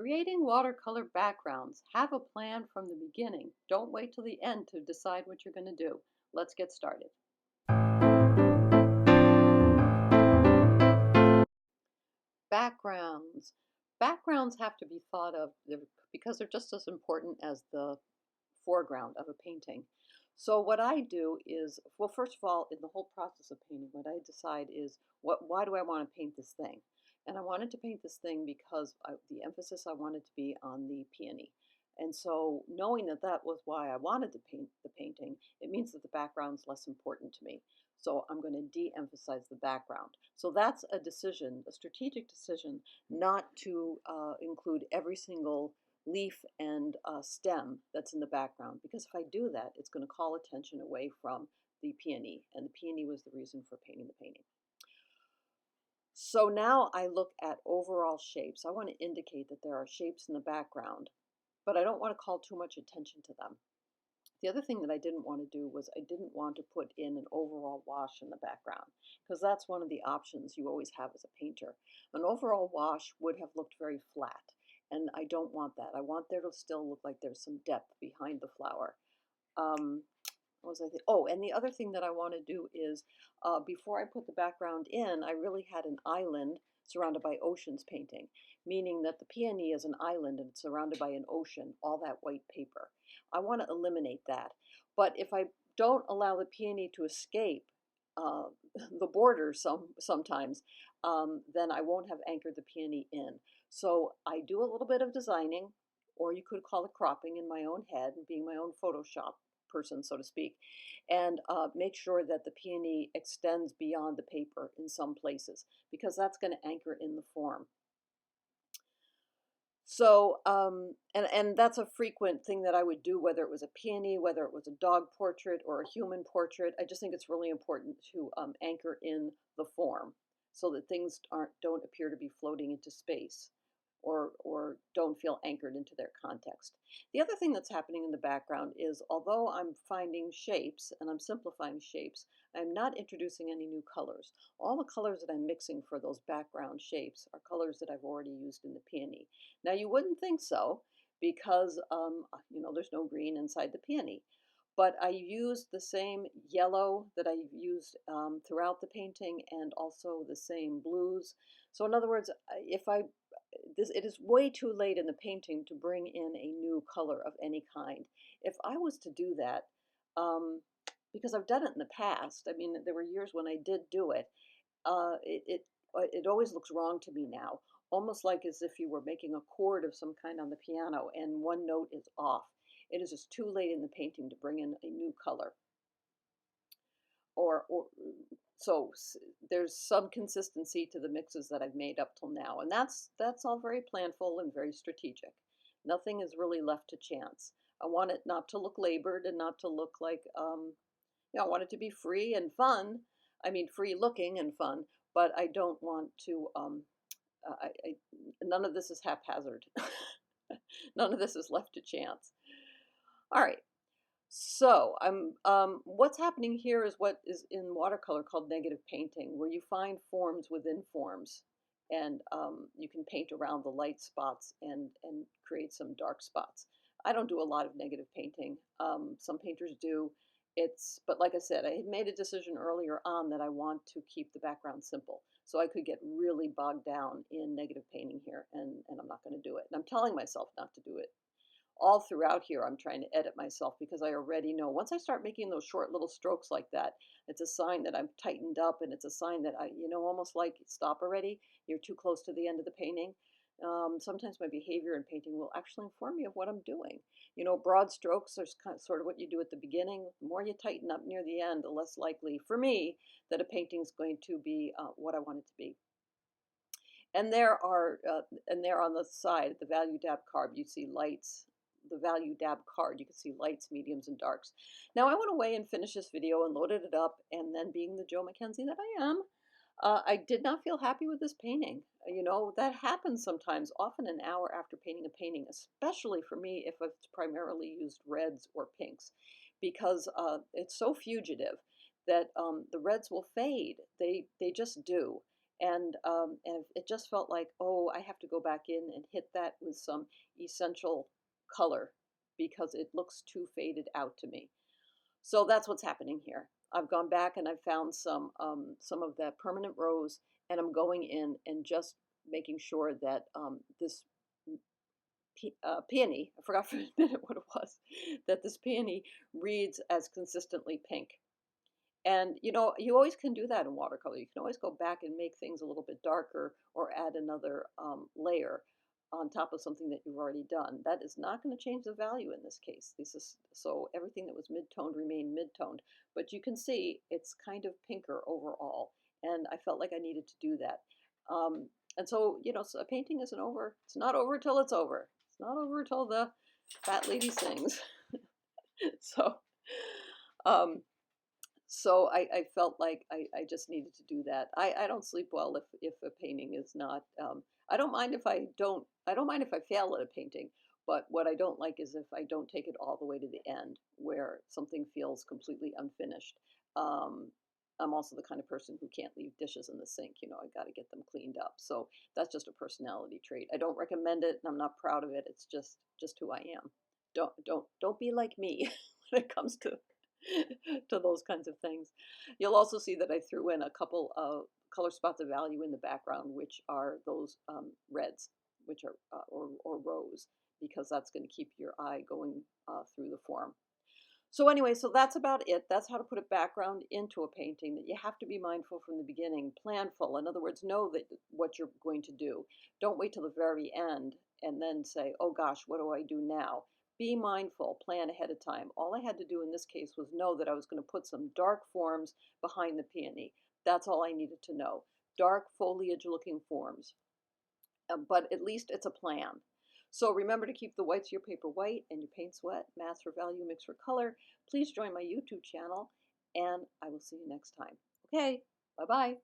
Creating watercolor backgrounds. Have a plan from the beginning. Don't wait till the end to decide what you're going to do. Let's get started. Backgrounds. Backgrounds have to be thought of because they're just as important as the foreground of a painting. So what I do is, well, first of all, in the whole process of painting, what I decide is why do I want to paint this thing? And I wanted to paint this thing because the emphasis I wanted to be on the peony. And so knowing that that was why I wanted to paint the painting, it means that the background's less important to me. So I'm going to de-emphasize the background. So that's a decision, a strategic decision, not to include every single leaf and stem that's in the background, because if I do that, it's going to call attention away from the peony, and the peony was the reason for painting the painting. So now I look at overall shapes. I want to indicate that there are shapes in the background, but I don't want to call too much attention to them. The other thing that I didn't want to do was I didn't want to put in an overall wash in the background, because that's one of the options you always have as a painter. An overall wash would have looked very flat, and I don't want that. I want there to still look like there's some depth behind the flower. What was I think? Oh, and the other thing that I want to do is before I put the background in, I really had an island surrounded by oceans painting, meaning that the peony is an island and it's surrounded by an ocean, all that white paper. I want to eliminate that. But if I don't allow the peony to escape the border sometimes, then I won't have anchored the peony in. So I do a little bit of designing, or you could call it cropping in my own head, being my own Photoshop person, so to speak, and make sure that the peony extends beyond the paper in some places, because that's going to anchor in the form. So, and that's a frequent thing that I would do, whether it was a peony, whether it was a dog portrait or a human portrait. I just think it's really important to anchor in the form so that things don't appear to be floating into space, or don't feel anchored into their context. The other thing that's happening in the background is, although I'm finding shapes and I'm simplifying shapes, I'm not introducing any new colors. All the colors that I'm mixing for those background shapes are colors that I've already used in the peony. Now you wouldn't think so, because there's no green inside the peony. But I used the same yellow that I used throughout the painting, and also the same blues. So in other words, it is way too late in the painting to bring in a new color of any kind. If I was to do that, because I've done it in the past, I mean, there were years when I did do it, it always looks wrong to me now, almost like as if you were making a chord of some kind on the piano and one note is off. It is just too late in the painting to bring in a new color. So there's some consistency to the mixes that I've made up till now, and that's all very planful and very strategic. Nothing is really left to chance. I want it not to look labored and not to look like, I want it to be free and fun. I mean, free looking and fun, but I don't want to, none of this is haphazard. None of this is left to chance. All right. So what's happening here is what is in watercolor called negative painting, where you find forms within forms, and you can paint around the light spots and create some dark spots. I don't do a lot of negative painting. Some painters do. But like I said, I had made a decision earlier on that I want to keep the background simple. So I could get really bogged down in negative painting here, and I'm not going to do it. And I'm telling myself not to do it. All throughout here, I'm trying to edit myself, because I already know once I start making those short little strokes like that, it's a sign that I'm tightened up, and it's a sign that almost like, stop already, you're too close to the end of the painting. Sometimes my behavior in painting will actually inform me of what I'm doing. Broad strokes are sort of what you do at the beginning. The more you tighten up near the end, the less likely, for me, that a painting is going to be what I want it to be. And there on the side, the value dab card, you see lights. The value dab card, you can see lights, mediums, and darks. Now I went away and finished this video and loaded it up, and then, being the Joe MacKenzie that I am, I did not feel happy with this painting. That happens sometimes, often an hour after painting a painting, especially for me if I've primarily used reds or pinks, because it's so fugitive that the reds will fade. They just do. and it just felt like, oh, I have to go back in and hit that with some essential color because it looks too faded out to me. So that's what's happening here. I've gone back and I've found some of that permanent rose, and I'm going in and just making sure that this peony, I forgot for a minute what it was, that this peony reads as consistently pink. And you know, you always can do that in watercolor. You can always go back and make things a little bit darker or add another layer on top of something that you've already done. That is not going to change the value in this case. This is so everything that was mid-toned remained mid-toned, but you can see it's kind of pinker overall, and I felt like I needed to do that. And so, you know, so a painting isn't over. It's not over till it's over. It's not over till the fat lady sings. so, um, so I felt like I just needed to do that. I don't sleep well if a painting is not. I don't mind if I don't mind if I fail at a painting, but what I don't like is if I don't take it all the way to the end, where something feels completely unfinished. Um, I'm also the kind of person who can't leave dishes in the sink. You know, I got to get them cleaned up. So that's just a personality trait. I don't recommend it, and I'm not proud of it. It's just who I am. Don't be like me when it comes to to those kinds of things. You'll also see that I threw in a couple of color spots of value in the background, which are those reds, which are or rose, because that's going to keep your eye going through the form. So anyway, so that's about it. That's how to put a background into a painting. That you have to be mindful from the beginning, planful. In other words, know that what you're going to do. Don't wait till the very end and then say, "Oh gosh, what do I do now?" Be mindful, plan ahead of time. All I had to do in this case was know that I was going to put some dark forms behind the peony. That's all I needed to know. Dark foliage-looking forms. But at least it's a plan. So remember to keep the whites of your paper white and your paints wet. Math for value, mix for color. Please join my YouTube channel, and I will see you next time. Okay, bye-bye.